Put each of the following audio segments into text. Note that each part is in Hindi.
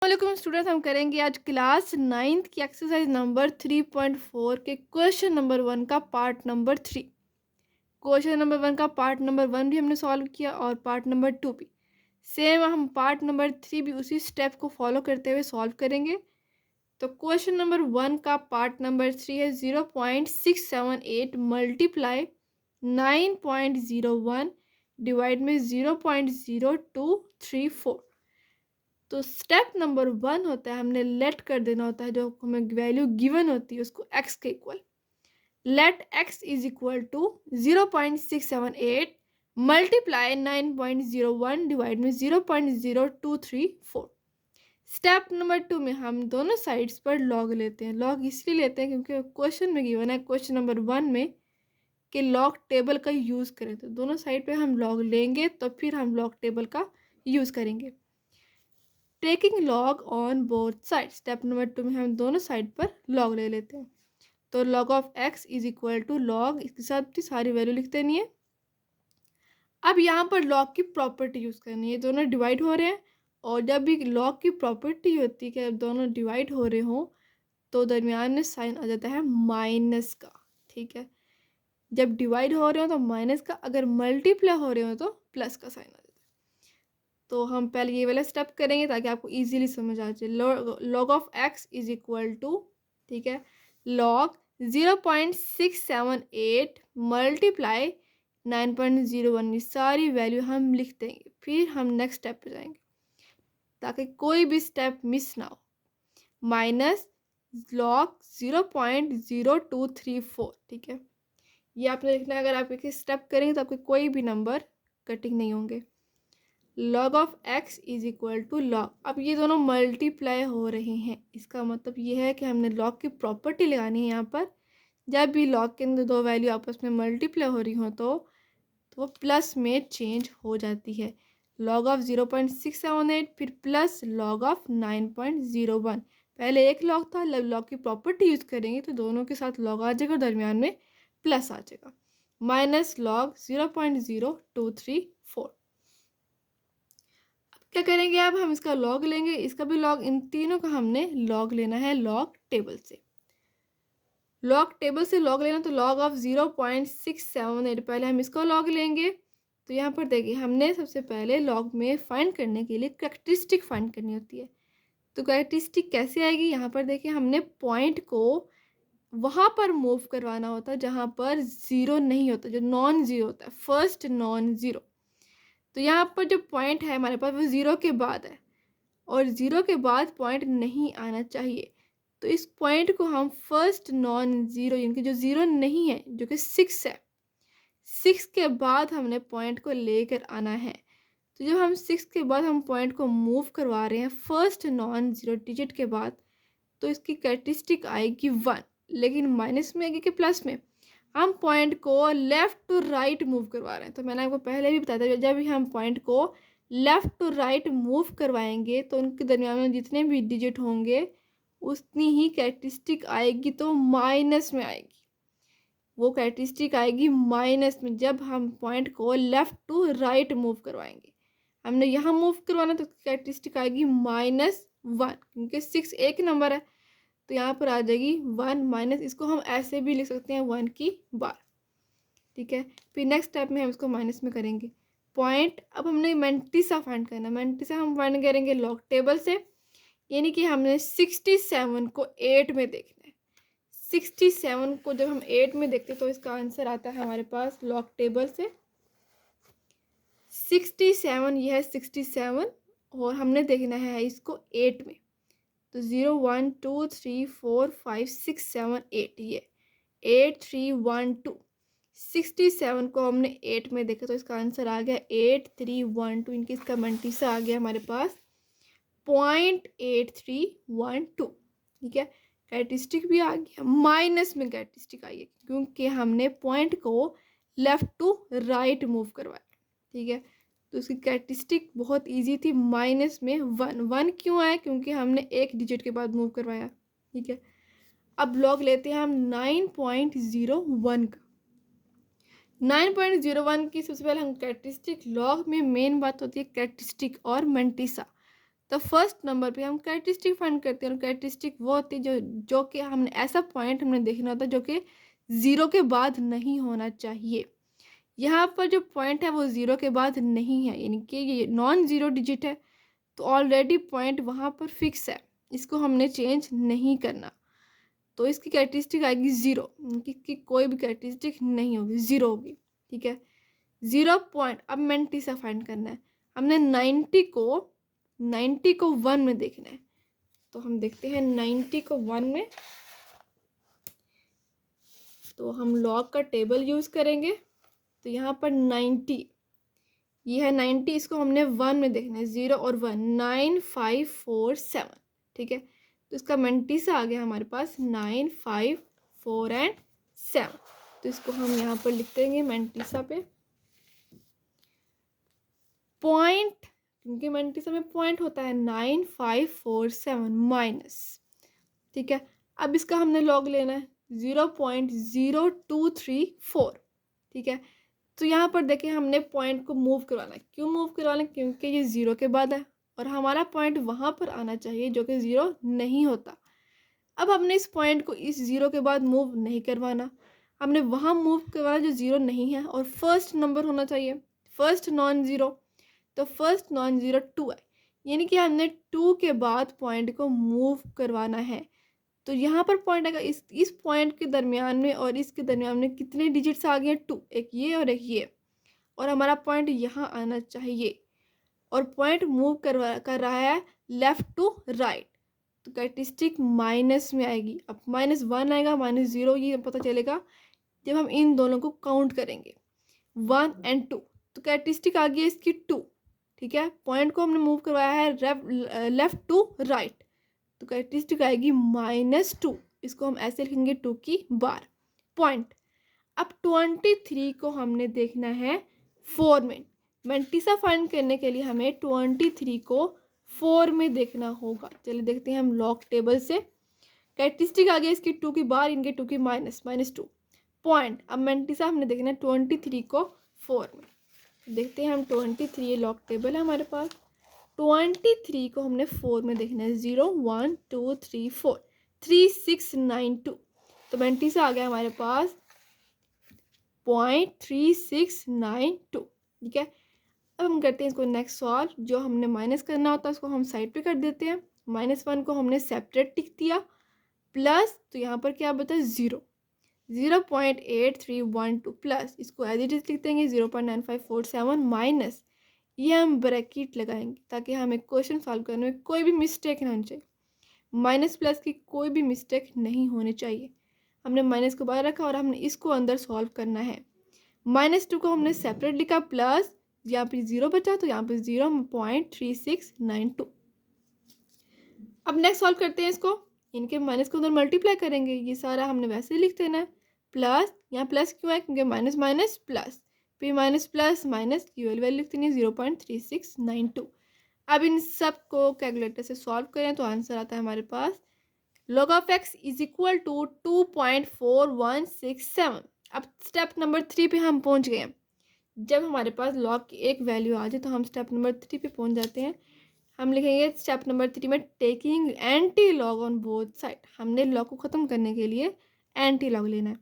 वालेकुम स्टूडेंट्स, हम करेंगे आज क्लास 9th की एक्सरसाइज नंबर 3.4 के क्वेश्चन नंबर 1 का पार्ट नंबर 3। क्वेश्चन नंबर 1 का पार्ट नंबर 1 भी हमने सॉल्व किया और पार्ट नंबर 2 भी सेम। हम पार्ट नंबर 3 भी उसी स्टेप को फॉलो करते हुए सॉल्व करेंगे। तो क्वेश्चन नंबर 1 का पार्ट नंबर 3 है 0.678 मल्टीप्लाई 9.01 डिवाइड में 0.0234। तो स्टेप नंबर 1 होता है, हमने लेट कर देना होता है, जो हमें वैल्यू गिवन होती है उसको x के equal. Let x is equal to 0.678 multiply 9.01 divide में 0.0234। स्टेप नंबर 2 में हम दोनों साइड्स पर लॉग लेते हैं। लॉग इसलिए लेते हैं क्योंकि क्वेश्चन में गिवन है, क्वेश्चन नंबर 1 में, कि लॉग टेबल का यूज़ करें। तो दोनों साइड पे हम लॉग लेंगे तो फिर हम लॉग टेबल का यूज़ करेंगे। Taking log on both side, step number 2 में हम दोनों साइड पर लॉग ले लेते हैं। तो log of x is equal to log, इसके साथ की सारी वैल्यू लिखते नहीं है। अब यहाँ पर लॉग की प्रॉपर्टी यूज़ करनी है। दोनों डिवाइड हो रहे हैं और जब भी लॉग की प्रॉपर्टी होती है कि अब दोनों डिवाइड हो रहे हों तो दरमियान में साइन आ जाता है माइनस का। ठीक है, जब डिवाइड हो रहे हो तो माइनस का, अगर मल्टीप्लाई हो रहे हो तो प्लस का साइन आ जाता है। तो हम पहले ये वाला स्टेप करेंगे ताकि आपको इजीली समझ आ जाए। Log of x is equal to, ठीक है, लॉग 0.678 मल्टीप्लाई 9.01, ये सारी वैल्यू हम लिख देंगे। फिर हम नेक्स्ट स्टेप पे जाएंगे ताकि कोई भी स्टेप मिस ना हो। माइनस लॉग 0.0234, ठीक है, ये आपने लिखना है। अगर आप एक स्टेप करेंगे तो आपके कोई भी नंबर कटिंग नहीं होंगे। Log of x is equal to log, अब ये दोनों मल्टीप्लाई हो रहे हैं, इसका मतलब ये है कि हमने लॉग की प्रॉपर्टी लगानी है यहाँ पर। जब भी लॉग के अंदर दो वैल्यू आपस में मल्टीप्लाई हो रही हो तो वो प्लस में चेंज हो जाती है। लॉग ऑफ 0.678 फिर प्लस लॉग ऑफ 9.01। पहले एक लॉग था, लॉग की प्रॉपर्टी यूज़ करेंगे तो दोनों के साथ लॉग आ जाएगा और दरमियान में प्लस आ जाएगा। Minus log 0.0234। क्या करेंगे, अब हम इसका लॉग लेंगे, इसका भी लॉग, इन तीनों का हमने लॉग लेना है लॉग टेबल से। लॉग टेबल से लॉग लेना तो लॉग ऑफ 0.678, पहले हम इसका लॉग लेंगे। तो यहाँ पर देखिए, हमने सबसे पहले लॉग में फाइंड करने के लिए कैरेक्टरिस्टिक फाइंड करनी होती है। तो कैरेक्टरिस्टिक कैसे आएगी, यहाँ पर देखिए, हमने पॉइंट को वहाँ पर मूव करवाना होता है जहाँ पर ज़ीरो नहीं होता, जो नॉन ज़ीरो होता है, फर्स्ट नॉन ज़ीरो। तो यहाँ पर जो पॉइंट है हमारे पास वो ज़ीरो के बाद है और ज़ीरो के बाद पॉइंट नहीं आना चाहिए। तो इस पॉइंट को हम फर्स्ट नॉन ज़ीरो, यानी जो ज़ीरो नहीं है, जो कि 6 है, 6 के बाद हमने पॉइंट को लेकर आना है। तो जब हम 6 के बाद हम पॉइंट को मूव करवा रहे हैं फर्स्ट नॉन ज़ीरो डिजिट के बाद, तो इसकी कैरेक्टरिस्टिक आएगी 1। लेकिन माइनस में आएगी कि प्लस में, हम पॉइंट को लेफ़्ट टू राइट मूव करवा रहे हैं। तो मैंने आपको पहले भी बताया था, जब भी हम पॉइंट को लेफ़्ट टू राइट मूव करवाएंगे तो उनके दरमियान में जितने भी डिजिट होंगे उतनी ही कैरेक्टरिस्टिक आएगी, तो माइनस में आएगी। वो कैरेक्टरिस्टिक आएगी माइनस में जब हम पॉइंट को लेफ़्ट टू राइट मूव करवाएंगे। हमने यहाँ मूव करवाना तो कैरेक्टरिस्टिक आएगी -1, क्योंकि 6 एक नंबर है तो यहाँ पर आ जाएगी 1 माइनस, इसको हम ऐसे भी लिख सकते हैं 1 की बार। ठीक है, फिर नेक्स्ट स्टेप में हम इसको माइनस में करेंगे पॉइंट। अब हमने मैंटिसा फाइंड करना है। मैंटिसा हम फाइंड करेंगे लॉग टेबल से, यानी कि हमने 67 को 8 में देखना है। 67 को जब हम 8 में देखते तो इसका आंसर आता है हमारे पास लॉग टेबल से 67। यह है 67 और हमने देखना है इसको 8 में। तो 0 1 2 3 4 5 6 7 8, ये 8 3 1 2। 67 को हमने 8 में देखा तो इसका आंसर आ गया 8 3 1 2, इनकी इसका मल्टीसा आ गया हमारे पास 0.8312। ठीक है, कैरेक्टरिस्टिक भी आ गया, माइनस में कैरेक्टरिस्टिक आई है क्योंकि हमने पॉइंट को लेफ़्ट टू राइट मूव करवाया। ठीक है, तो उसकी कैरेक्टरिस्टिक बहुत इजी थी, माइनस में 1। 1 क्यों आया, क्योंकि हमने एक डिजिट के बाद मूव करवाया। ठीक है, अब लॉग लेते हैं हम 9.01 का। 9.01 की सबसे पहले हम कैरेक्टरिस्टिक, लॉग में मेन बात होती है कैरेक्टरिस्टिक और मैंटिसा। तो फर्स्ट नंबर पे हम कैरेक्टरिस्टिक फाइंड करते हैं और कैरेक्टरिस्टिक वो होती है जो कि हमने ऐसा पॉइंट हमने देखना होता है जो कि 0 के बाद नहीं होना चाहिए। यहाँ पर जो पॉइंट है वो 0 के बाद नहीं है, यानी कि ये नॉन ज़ीरो डिजिट है, तो ऑलरेडी पॉइंट वहाँ पर फिक्स है, इसको हमने चेंज नहीं करना। तो इसकी कैरेक्टरिस्टिक आएगी 0, कि कोई भी कैरेक्टरिस्टिक नहीं होगी, 0 होगी। ठीक है, 0 पॉइंट। अब मेंटिसा फाइंड करना है, हमने 90 को 1 में देखना है। तो हम देखते हैं 90 को 1 में, तो हम लॉग का टेबल यूज़ करेंगे। तो यहाँ पर 90, ये है 90, इसको हमने 1 में देखना है, 0 और 1, 9 5 4 7। ठीक है, तो इसका मेंटिसा आ गया हमारे पास 9 5 4 एंड 7। तो इसको हम यहाँ पर लिख देंगे मेंटिसा पे पॉइंट, क्योंकि मेंटिसा में पॉइंट होता है 9 5 4 7 माइनस। ठीक है, अब इसका हमने लॉग लेना है 0.0234। ठीक है, तो यहाँ पर देखिए हमने पॉइंट को मूव करवाना है। क्यों मूव करवाना है? क्योंकि ये 0 के बाद है और हमारा पॉइंट वहाँ पर आना चाहिए जो कि 0 नहीं होता। अब हमने इस पॉइंट को इस 0 के बाद मूव नहीं करवाना, हमने वहाँ मूव करवाना जो 0 नहीं है और फर्स्ट नंबर होना चाहिए, फर्स्ट नॉन ज़ीरो। तो फर्स्ट नॉन ज़ीरो 2 है, यानी कि हमने 2 के बाद पॉइंट को मूव करवाना है। तो यहाँ पर पॉइंट आएगा इस पॉइंट के दरमियान में और इसके दरमियान में कितने डिजिट्स आ गए हैं? 2, एक ये और एक ये, और हमारा पॉइंट यहाँ आना चाहिए और पॉइंट मूव कर रहा है लेफ्ट टू राइट। तो कैरेक्टरिस्टिक माइनस में आएगी। अब -1 आएगा, -0, ये पता चलेगा जब हम इन दोनों को काउंट करेंगे 1 एंड 2। तो कैरेक्टरिस्टिक आ गई है इसकी 2। ठीक है, पॉइंट को हमने मूव करवाया है लेफ्ट टू राइट, तो कैरेक्टरिस्टिक आएगी -2। इसको हम ऐसे लिखेंगे 2 की बार पॉइंट। अब 23 को हमने देखना है 4 में। मेंटिसा फाइंड करने के लिए हमें 23 को 4 में देखना होगा। चलिए देखते हैं हम लॉग टेबल से। कैरेक्टरिस्टिक आ गया इसकी 2 की बार, इनके 2 की -2 पॉइंट। अब मेंटिसा हमने देखना है 23 को 4 में। देखते हैं हम 23, लॉग टेबल है हमारे पास। 23 को हमने 4 में देखना है, 0 1 2 3 4 3 6 9 2। तो मेंटिसा आ गया हमारे पास 0.3692। ठीक है, अब हम करते हैं इसको नेक्स्ट सॉल्व। जो हमने माइनस करना होता है उसको हम साइड पे कर देते हैं। -1 को हमने सेपरेट टिक दिया, प्लस, तो यहाँ पर क्या बता 0.8312 प्लस, इसको एज इट इज लिख देंगे 0.9547 माइनस, ये हम ब्रैकेट लगाएंगे ताकि हमें क्वेश्चन सॉल्व करने में कोई भी मिस्टेक ना होनी चाहिए। माइनस प्लस की कोई भी मिस्टेक नहीं होनी चाहिए। हमने माइनस को बाहर रखा और हमने इसको अंदर सॉल्व करना है। -2 को हमने सेपरेट लिखा, प्लस यहाँ पे 0 बचा तो यहाँ पे 0.3692। अब नेक्स्ट सॉल्व करते हैं इसको, इनके माइनस को अंदर मल्टीप्लाई करेंगे। ये सारा हमने वैसे ही लिख देना है, प्लस, यहाँ प्लस क्यों है? क्योंकि माइनस माइनस प्लस, फिर माइनस प्लस माइनस की वैल्यू लिख देनी है 0.3692। अब इन सब को कैलकुलेटर से सॉल्व करें तो आंसर आता है हमारे पास log of x is equal to 2.4167। अब स्टेप नंबर 3 पे हम पहुंच गए हैं। जब हमारे पास log की एक वैल्यू आ जाए तो हम स्टेप नंबर 3 पे पहुंच जाते हैं। हम लिखेंगे स्टेप नंबर 3 में taking anti log on both side. हमने लॉग को ख़त्म करने के लिए एंटी लॉग लेना है,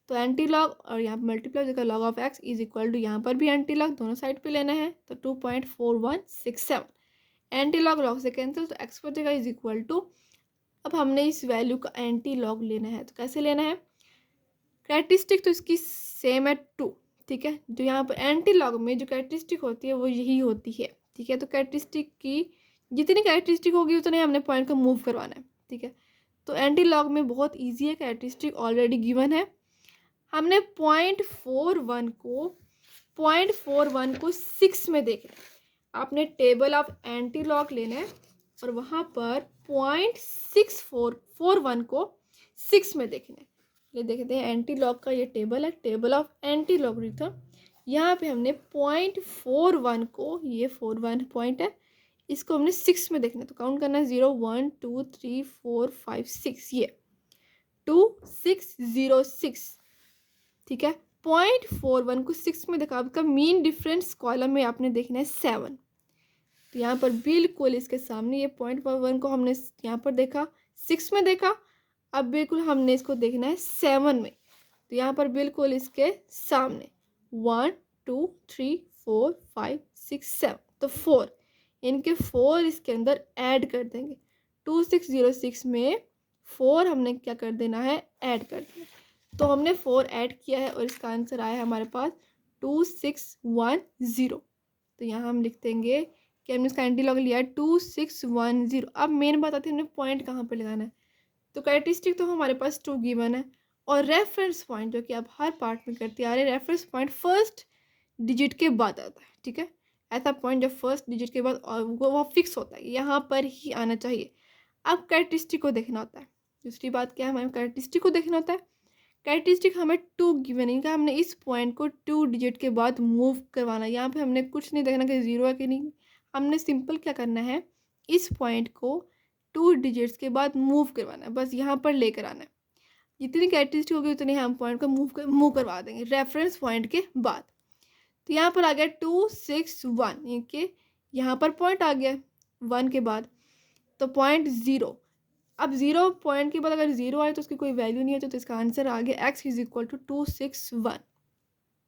तो एंटी लॉग और यहाँ पर मल्टीप्लाई जगह log of x is equal to, यहाँ पर भी एंटी लॉग दोनों साइड पे लेना है, तो 2.4167। एंटी लॉग से कैंसिल, तो x पर जगह इज इक्वल टू, अब हमने इस वैल्यू का एंटी लॉग लेना है। तो कैसे लेना है? कैरेक्टरिस्टिक तो इसकी सेम है 2। ठीक है, जो यहाँ पर एंटी लॉग में जो कैरेक्टरिस्टिक होती है वो यही होती है। ठीक है, तो कैरेक्टरिस्टिक की जितनी कैरेक्टरिस्टिक होगी उतने हमने पॉइंट को मूव करवाना है। ठीक है, तो एंटी लॉग में बहुत ईजी है, कैरेक्टरिस्टिक ऑलरेडी गिवन है। हमने 0.41 को 6 में देखना है। आपने टेबल ऑफ एंटी लॉग लेना है और वहाँ पर 0.6441 को 6 में देखना है। ये देखते हैं एंटी लॉग का ये टेबल है, टेबल ऑफ एंटी लॉगरिथम। यहाँ पे हमने 0.41 को, ये 41 पॉइंट है, इसको हमने 6 में देखना है। तो काउंट करना है 0 1 2 3 4 5 6, ये 2606। ठीक है, 0.41 को 6 में देखा। आपका मीन डिफरेंस कॉलम में आपने देखना है 7। तो यहाँ पर बिल्कुल इसके सामने ये पॉइंट 1 को हमने यहाँ पर देखा, 6 में देखा, अब बिल्कुल हमने इसको देखना है 7 में। तो यहाँ पर बिल्कुल इसके सामने 1 2 3 4 5 6 7, तो 4, इनके 4 इसके अंदर ऐड कर देंगे। 2606 में 4 हमने क्या कर देना है, ऐड कर देना। तो हमने 4 ऐड किया है और इसका आंसर आया है हमारे पास 2610। तो यहाँ हम लिख देंगे कि हमने इसका एंटी लॉग लिया है 2610। अब मेन बात आती है हमने पॉइंट कहाँ पे लगाना है। तो कैरेक्टरिस्टिक तो हमारे पास 2 गिवन है, और रेफरेंस पॉइंट जो कि आप हर पार्ट में करते आ रहे, रेफरेंस पॉइंट फर्स्ट डिजिट के बाद आता है, ठीक है। ऐसा पॉइंट जब फर्स्ट डिजिट के बाद और वो फिक्स होता है, यहाँ पर ही आना चाहिए। अब कैरेक्टरिस्टिक को देखना होता है। दूसरी बात क्या है, हमें कैरेक्टरिस्टिक को देखना होता है। कैरेक्टरिस्टिक हमें 2 गिवन है, इनका हमने इस पॉइंट को 2 डिजिट के बाद मूव करवाना है। यहाँ पे हमने कुछ नहीं देखना कि 0 है कि नहीं, हमने सिंपल क्या करना है, इस पॉइंट को 2 डिजिट्स के बाद मूव करवाना है, बस यहाँ पर लेकर आना है। जितनी कैरेक्टरिस्टिक होगी उतनी हम पॉइंट को मूव करवा देंगे रेफरेंस पॉइंट के बाद। तो यहाँ पर आ गया 261, ये यहाँ पर पॉइंट आ गया 1 के बाद, तो पॉइंट 0। अब 0 पॉइंट के बाद अगर 0 आए तो उसकी कोई वैल्यू नहीं है, तो इसका आंसर आ गया x = 261।